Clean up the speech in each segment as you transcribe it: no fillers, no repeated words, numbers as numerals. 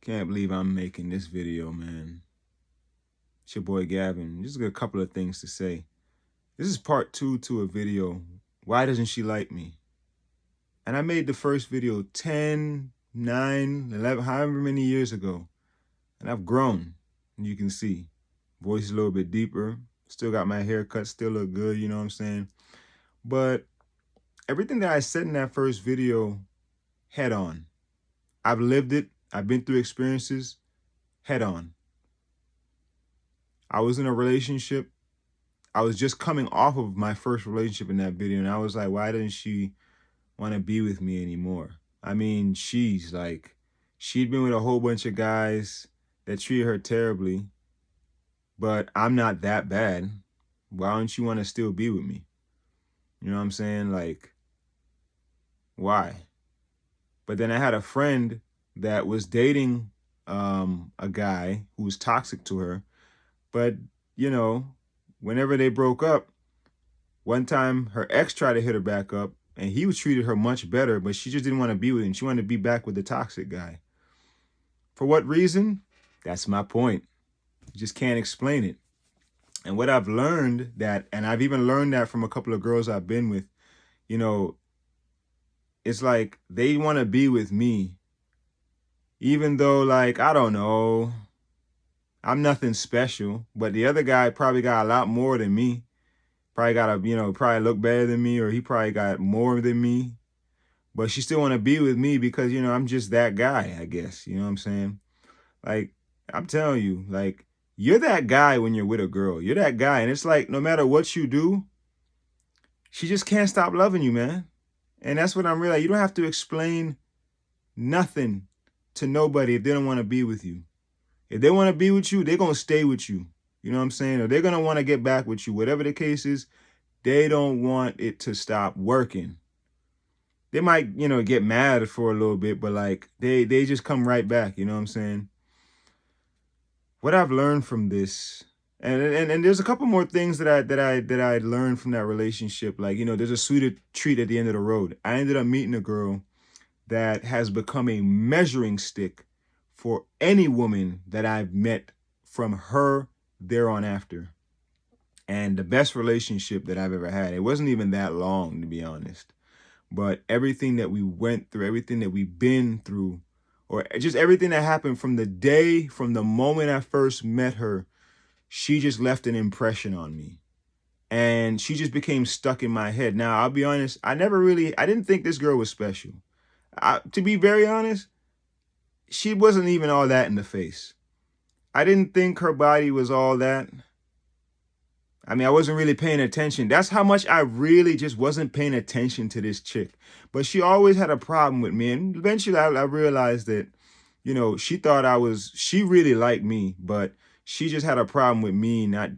Can't believe I'm making this video, man. It's your boy Gavin. Just got a couple of things to say. This is part 2 to a video. Why doesn't she like me? And I made the first video 10, 9, 11, however many years ago. And I've grown, you can see. Voice is a little bit deeper. Still got my haircut, still look good, you know what I'm saying? But everything that I said in that first video, head on. I've lived it. I've been through experiences, head on. I was in a relationship. I was just coming off of my first relationship in that video, and I was like, why didn't she want to be with me anymore? I mean, she'd been with a whole bunch of guys that treated her terribly, but I'm not that bad. Why don't you want to still be with me? You know what I'm saying? Like, why? But then I had a friend that was dating a guy who was toxic to her. But, you know, whenever they broke up, one time her ex tried to hit her back up and he was treated her much better, but she just didn't want to be with him. She wanted to be back with the toxic guy. For what reason? That's my point. You just can't explain it. And what I've learned and I've even learned that from a couple of girls I've been with, you know, it's like they want to be with me, even though, like, I don't know, I'm nothing special, but the other guy probably got a lot more than me. Probably got probably look better than me, or he probably got more than me. But she still want to be with me because, I'm just that guy, I guess. You know what I'm saying? Like, I'm telling you, like, you're that guy when you're with a girl. You're that guy. And it's like, no matter what you do, she just can't stop loving you, man. And that's what I'm realizing. You don't have to explain nothing to nobody if they don't want to be with you. If they want to be with you, they're going to stay with you. You know what I'm saying? Or they're going to want to get back with you. Whatever the case is, they don't want it to stop working. They might, get mad for a little bit, but like they just come right back. You know what I'm saying? What I've learned from this, and there's a couple more things that I learned from that relationship. Like, there's a sweeter treat at the end of the road. I ended up meeting a girl that has become a measuring stick for any woman that I've met from her there on after. And the best relationship that I've ever had. It wasn't even that long, to be honest. But everything that we went through, everything that we've been through, or just everything that happened from the moment I first met her, she just left an impression on me. And she just became stuck in my head. Now, I'll be honest, I didn't think this girl was special. To be very honest, she wasn't even all that in the face. I didn't think her body was all that. I mean, I wasn't really paying attention. That's how much I really just wasn't paying attention to this chick. But she always had a problem with me. And eventually I realized that, she really liked me, but she just had a problem with me not,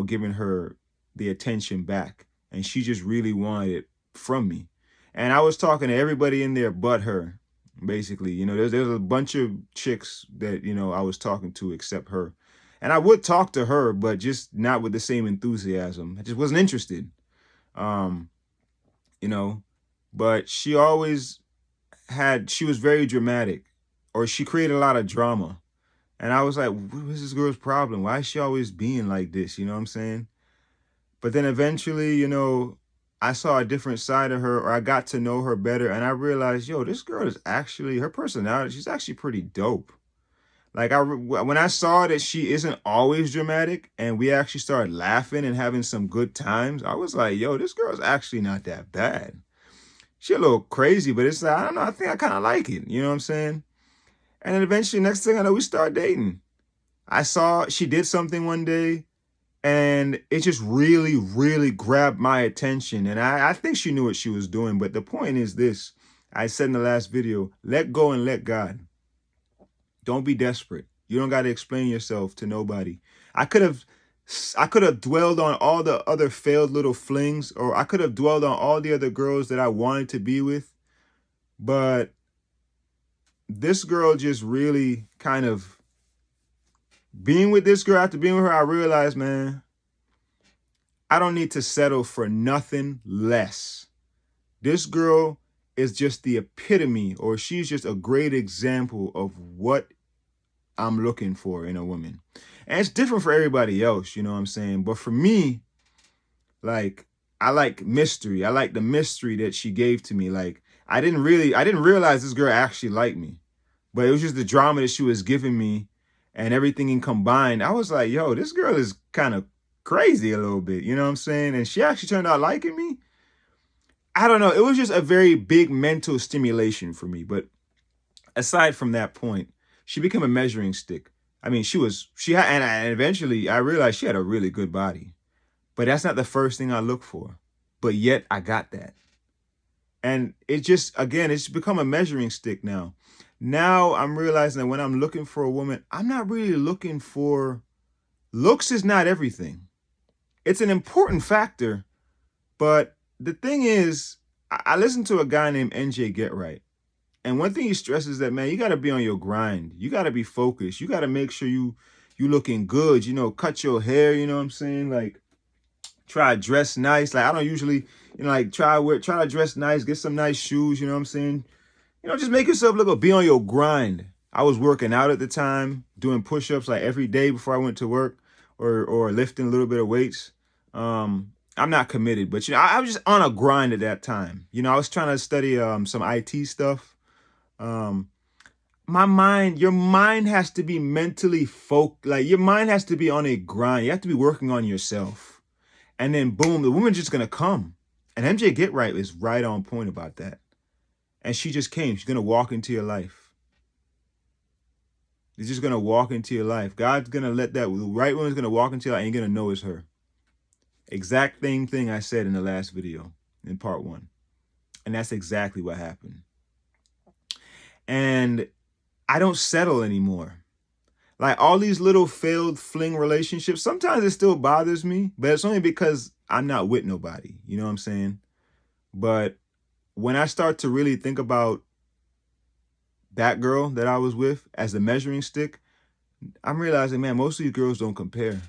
giving her the attention back. And she just really wanted it from me. And I was talking to everybody in there but her, basically. There's a bunch of chicks that, I was talking to except her. And I would talk to her, but just not with the same enthusiasm. I just wasn't interested. But she was very dramatic, or she created a lot of drama. And I was like, what is this girl's problem? Why is she always being like this? You know what I'm saying? But then eventually, I saw a different side of her, or I got to know her better. And I realized, this girl is actually, her personality, she's actually pretty dope. Like, when I saw that she isn't always dramatic and we actually started laughing and having some good times, I was like, this girl's actually not that bad. She a little crazy, but it's like, I don't know, I think I kind of like it. You know what I'm saying? And then eventually, next thing I know, we started dating. I saw she did something one day and it just really, really grabbed my attention. And I think she knew what she was doing. But the point is this, I said in the last video, let go and let God. Don't be desperate. You don't got to explain yourself to nobody. I could have dwelled on all the other failed little flings, or I could have dwelled on all the other girls that I wanted to be with. But this girl just really kind of, being with this girl, after being with her, I realized, man, I don't need to settle for nothing less. This girl is just the epitome, or she's just a great example of what I'm looking for in a woman. And it's different for everybody else, you know what I'm saying? But for me, like, I like mystery. I like the mystery that she gave to me. Like, I didn't realize this girl actually liked me. But it was just the drama that she was giving me and everything in combined. I was like, yo, this girl is kind of crazy a little bit, you know what I'm saying? And she actually turned out liking me. I don't know. It was just a very big mental stimulation for me. But aside from that point, she became a measuring stick. I mean, she had, and eventually I realized she had a really good body. But that's not the first thing I look for. But yet I got that. And it just, again, it's become a measuring stick now. Now I'm realizing that when I'm looking for a woman, I'm not really looking for, looks is not everything. It's an important factor. But the thing is, I listened to a guy named NJ Get Right. And one thing he stresses that, man, you got to be on your grind. You got to be focused. You got to make sure you looking good, you know, cut your hair, you know what I'm saying? Like, try to dress nice. Like, I don't usually, you know, like try to dress nice, get some nice shoes, you know what I'm saying? You know, just make yourself look good, be on your grind. I was working out at the time, doing push-ups like every day before I went to work, or lifting a little bit of weights. I'm not committed, but you know, I was just on a grind at that time. You know, I was trying to study some IT stuff. Your mind has to be mentally like your mind has to be on a grind. You have to be working on yourself. And then boom, the woman's just gonna come. And MJ Get Right is right on point about that. And she just came. She's gonna walk into your life. She's just gonna walk into your life. God's gonna let the right woman's gonna walk into your life and you're gonna know it's her. Exact same thing I said in the last video, in part 1. And that's exactly what happened. And I don't settle anymore. Like, all these little failed fling relationships, sometimes it still bothers me, but it's only because I'm not with nobody. You know what I'm saying? But when I start to really think about that girl that I was with as the measuring stick, I'm realizing, man, most of these girls don't compare.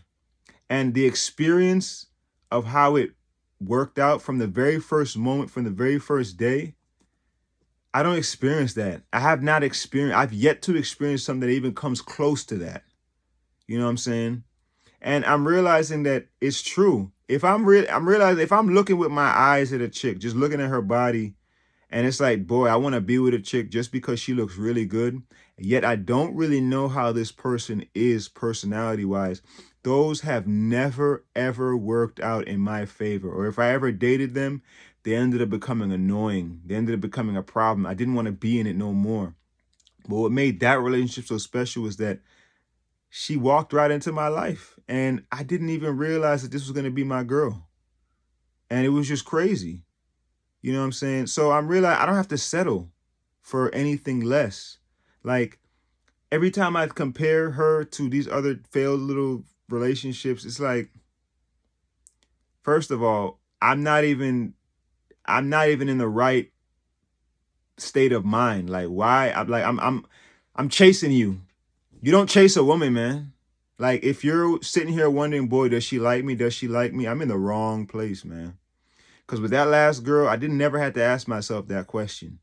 And the experience of how it worked out from the very first moment, from the very first day, I don't experience that. I've yet to experience something that even comes close to that. You know what I'm saying? And I'm realizing that it's true. I'm realizing if I'm looking with my eyes at a chick, just looking at her body, and it's like, boy, I want to be with a chick just because she looks really good. Yet I don't really know how this person is personality-wise. Those have never, ever worked out in my favor. Or if I ever dated them, they ended up becoming annoying. They ended up becoming a problem. I didn't want to be in it no more. But what made that relationship so special was that she walked right into my life. And I didn't even realize that this was going to be my girl. And it was just crazy. You know what I'm saying? So I'm realizing I don't have to settle for anything less. Like, every time I compare her to these other failed little relationships, it's like, first of all, I'm not even in the right state of mind. Like, why? I'm chasing you. You don't chase a woman, man. Like, if you're sitting here wondering, boy, does she like me? Does she like me? I'm in the wrong place, man. Because with that last girl, I didn't never have to ask myself that question.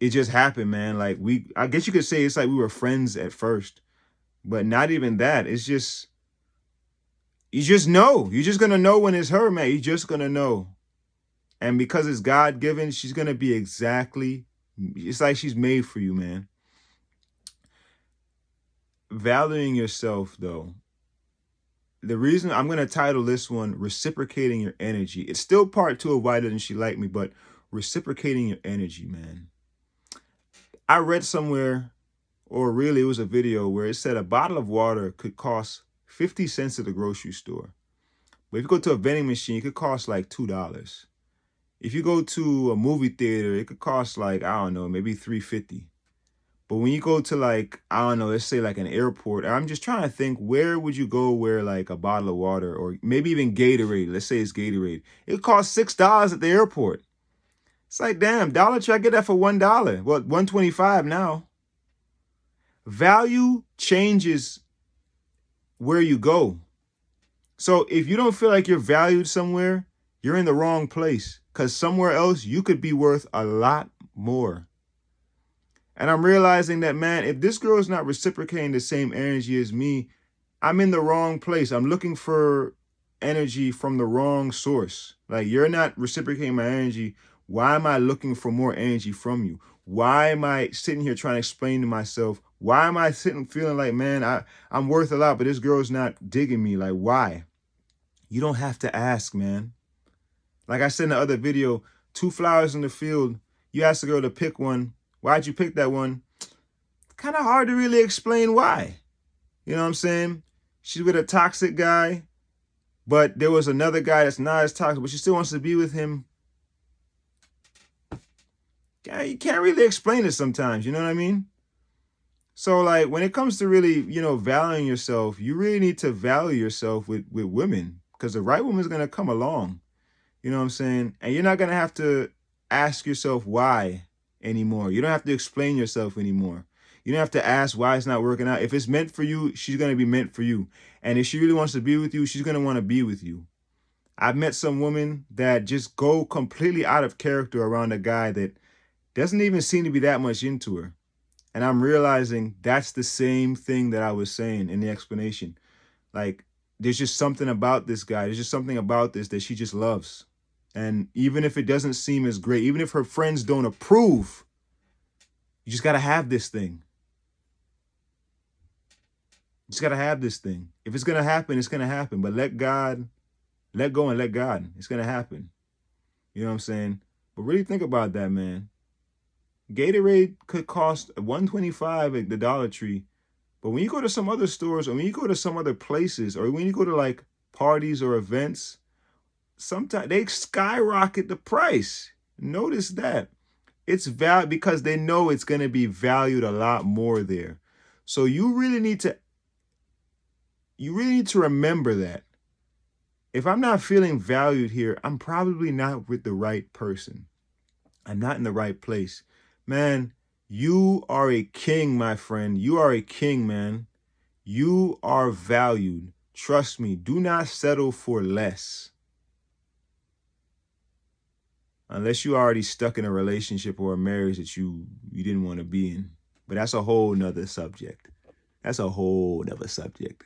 It just happened, man. Like, I guess you could say it's like we were friends at first, but not even that. It's just, you just know. You're just going to know when it's her, man. You're just going to know. And because it's God-given, she's going to be exactly, it's like she's made for you, man. Valuing yourself, though. The reason I'm going to title this one, Reciprocating Your Energy. It's still part 2 of Why Doesn't She Like Me, but reciprocating your energy, man. I read somewhere, or really it was a video, where it said a bottle of water could cost 50 cents at the grocery store. But if you go to a vending machine, it could cost like $2. If you go to a movie theater, it could cost like, I don't know, maybe $3.50. But when you go to, like, I don't know, let's say like an airport, I'm just trying to think, where would you go where like a bottle of water, or maybe even Gatorade, let's say it's Gatorade, it costs $6 at the airport. It's like, damn, Dollar Tree, I get that for $1. Well, $1.25 now. Value changes where you go. So if you don't feel like you're valued somewhere, you're in the wrong place, because somewhere else you could be worth a lot more. And I'm realizing that, man, if this girl is not reciprocating the same energy as me, I'm in the wrong place. I'm looking for energy from the wrong source. Like, you're not reciprocating my energy. Why am I looking for more energy from you? Why am I sitting here trying to explain to myself? Why am I sitting feeling like, man, I'm worth a lot, but this girl's not digging me? Like, why? You don't have to ask, man. Like I said in the other video, 2 flowers in the field. You ask the girl to pick one. Why'd you pick that one? Kind of hard to really explain why. You know what I'm saying? She's with a toxic guy, but there was another guy that's not as toxic, but she still wants to be with him. Yeah, you can't really explain it sometimes, you know what I mean? So, like, when it comes to really, valuing yourself, you really need to value yourself with women, because the right woman's going to come along. You know what I'm saying? And you're not going to have to ask yourself why anymore. You don't have to explain yourself anymore. You don't have to ask why it's not working out. If it's meant for you, she's going to be meant for you. And if she really wants to be with you, she's going to want to be with you. I've met some women that just go completely out of character around a guy that doesn't even seem to be that much into her. And I'm realizing that's the same thing that I was saying in the explanation. Like, there's just something about this guy. There's just something about this that she just loves. And even if it doesn't seem as great, even if her friends don't approve, you just got to have this thing. You just got to have this thing. If it's going to happen, it's going to happen. But let go and let God. It's going to happen. You know what I'm saying? But really think about that, man. Gatorade could cost $1.25 at the Dollar Tree. But when you go to some other stores, or when you go to some other places, or when you go to like parties or events, sometimes they skyrocket the price. Notice that. It's valued because they know it's going to be valued a lot more there. So you really need to remember that. If I'm not feeling valued here, I'm probably not with the right person. I'm not in the right place. Man, you are a king, my friend. You are a king, man. You are valued. Trust me. Do not settle for less. Unless you're already stuck in a relationship or a marriage that you didn't want to be in. But that's a whole nother subject. That's a whole nother subject.